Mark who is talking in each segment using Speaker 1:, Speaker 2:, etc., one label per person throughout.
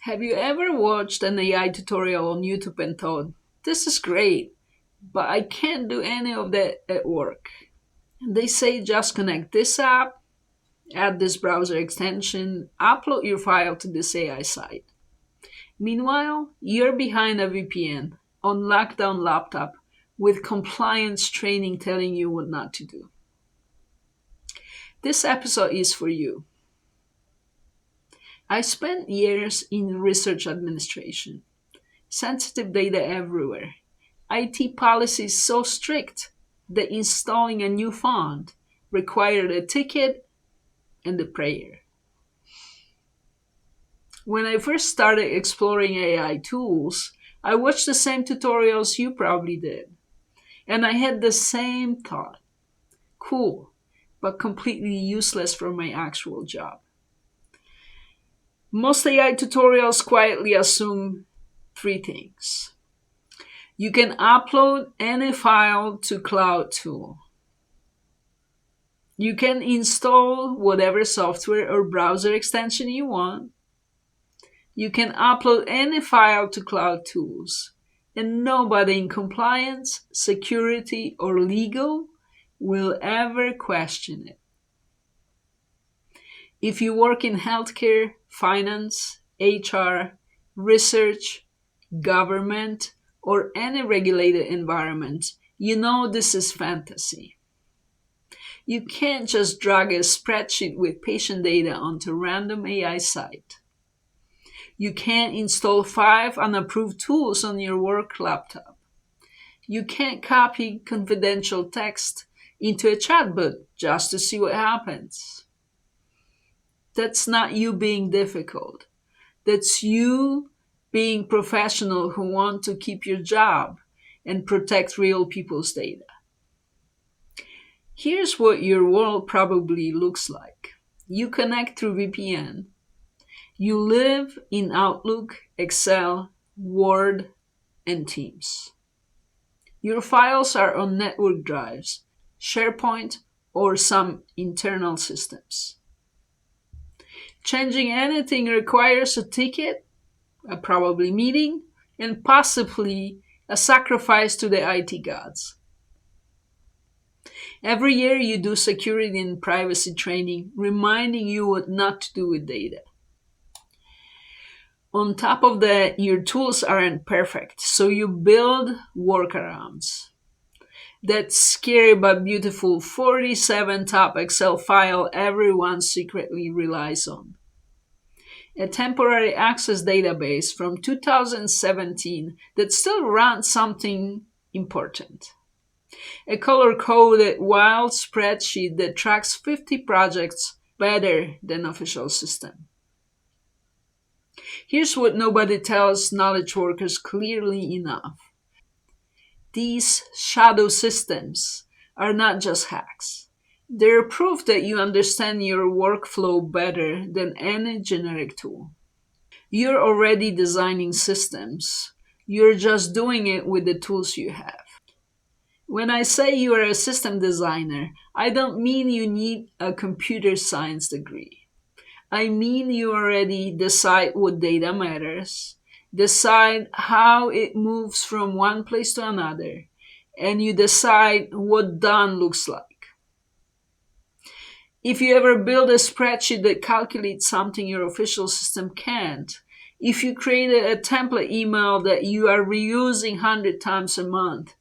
Speaker 1: Have you ever watched an AI tutorial on YouTube and thought, this is great, but I can't do any of that at work? They say just connect this app, add this browser extension, upload your file to this AI site. Meanwhile, you're behind a VPN on lockdown laptop with compliance training telling you what not to do. This episode is for you. I spent years in research administration. Sensitive data everywhere. IT policies so strict that installing a new font required a ticket and a prayer. When I first started exploring AI tools, I watched the same tutorials you probably did. And I had the same thought. Cool, but completely useless for my actual job. Most AI tutorials quietly assume three things. You can upload any file to Cloud Tool. You can install whatever software or browser extension you want. You can upload any file to Cloud Tools, and nobody in compliance, security, or legal will ever question it. If you work in healthcare, finance, HR, research, government, or any regulated environment, you know this is fantasy. You can't just drag a spreadsheet with patient data onto a random AI site. You can't install 5 unapproved tools on your work laptop. You can't copy confidential text into a chatbot just to see what happens. That's not you being difficult. That's you being professional who want to keep your job and protect real people's data. Here's what your world probably looks like. You connect through VPN. You live in Outlook, Excel, Word, and Teams. Your files are on network drives, SharePoint, or some internal systems. Changing anything requires a ticket, a probably meeting, and possibly a sacrifice to the IT gods. Every year you do security and privacy training, reminding you what not to do with data. On top of that, your tools aren't perfect, so you build workarounds. That scary but beautiful 47 top Excel file everyone secretly relies on. A temporary access database from 2017 that still runs something important. A color-coded wild spreadsheet that tracks 50 projects better than official system. Here's what nobody tells knowledge workers clearly enough. These shadow systems are not just hacks. They're proof that you understand your workflow better than any generic tool. You're already designing systems. You're just doing it with the tools you have. When I say you are a system designer, I don't mean you need a computer science degree. I mean you already decide what data matters, decide how it moves from one place to another, and you decide what done looks like. If you ever build a spreadsheet that calculates something your official system can't, if you created a template email that you are reusing 100 times a month,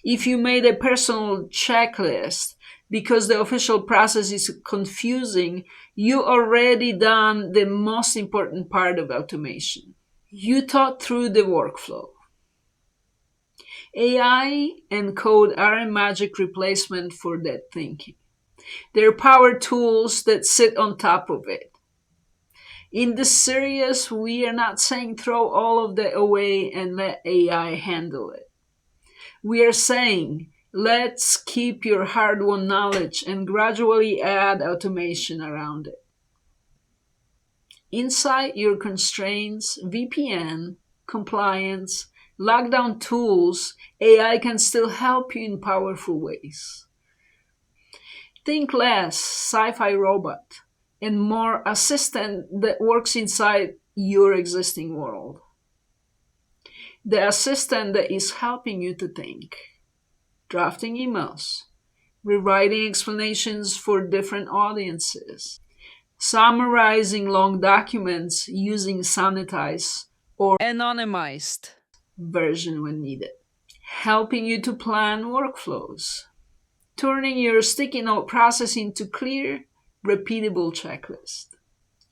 Speaker 1: if you made a personal checklist because the official process is confusing, you already done the most important part of automation. You thought through the workflow. AI and code are a magic replacement for that thinking. They're power tools that sit on top of it. In this series, we are not saying throw all of that away and let AI handle it. We are saying, let's keep your hard-won knowledge and gradually add automation around it. Inside your constraints, VPN, compliance, lockdown tools, AI can still help you in powerful ways. Think less sci-fi robot and more assistant that works inside your existing world. The assistant that is helping you to think, drafting emails, rewriting explanations for different audiences, summarizing long documents using sanitized or anonymized version when needed, helping you to plan workflows, turning your sticky note process into clear, repeatable checklist,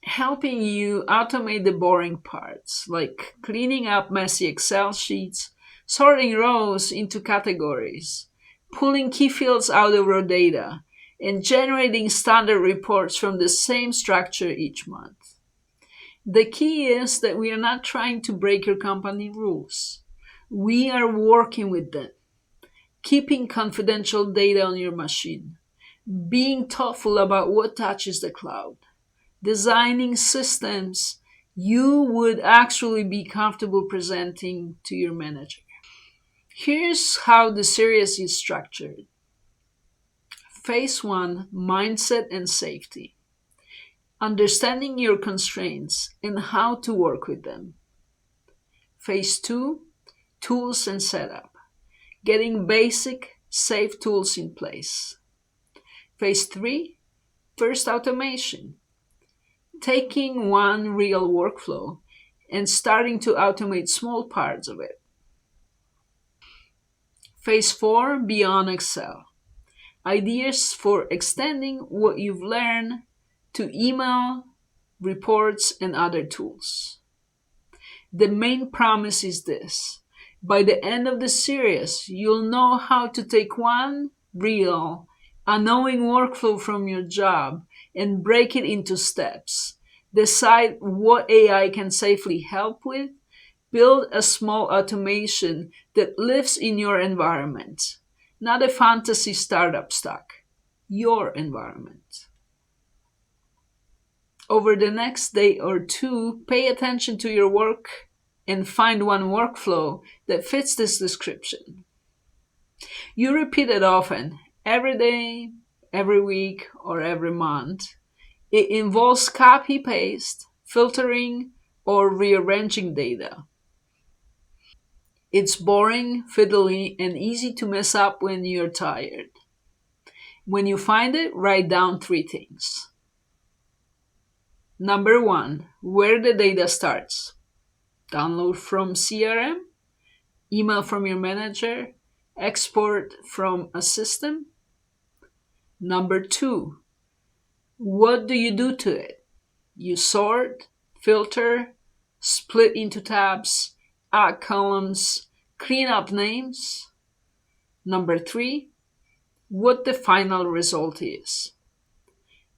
Speaker 1: helping you automate the boring parts like cleaning up messy Excel sheets, sorting rows into categories, pulling key fields out of raw data, and generating standard reports from the same structure each month. The key is that we are not trying to break your company rules. We are working with them, keeping confidential data on your machine, being thoughtful about what touches the cloud, designing systems you would actually be comfortable presenting to your manager. Here's how the series is structured. Phase 1, mindset and safety. Understanding your constraints and how to work with them. Phase 2, tools and setup. Getting basic, safe tools in place. Phase 3, first automation. Taking one real workflow and starting to automate small parts of it. Phase 4, beyond Excel. Ideas for extending what you've learned to email, reports, and other tools. The main promise is this. By the end of the series, you'll know how to take one real, unknowing workflow from your job and break it into steps. Decide what AI can safely help with. Build a small automation that lives in your environment, not a fantasy startup stack, your environment. Over the next day or two, pay attention to your work and find one workflow that fits this description. You repeat it often, every day, every week, or every month. It involves copy paste, filtering, or rearranging data. It's boring, fiddly, and easy to mess up when you're tired. When you find it, write down 3 things. Number 1, where the data starts. Download from CRM, email from your manager, export from a system. Number 2, what do you do to it? You sort, filter, split into tabs, add columns, clean up names. Number 3, what the final result is.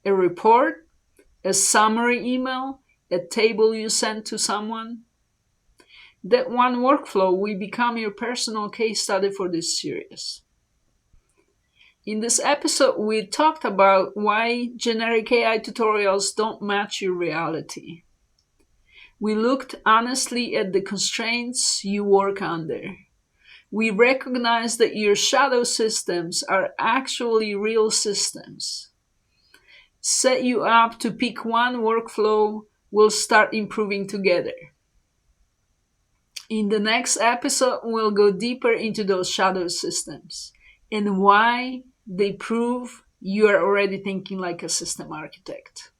Speaker 1: A report, a summary email, a table you send to someone. That one workflow will become your personal case study for this series. In this episode, we talked about why generic AI tutorials don't match your reality. We looked honestly at the constraints you work under. We recognize that your shadow systems are actually real systems. Set you up to pick one workflow, we'll start improving together. In the next episode, we'll go deeper into those shadow systems and why they prove you are already thinking like a system architect.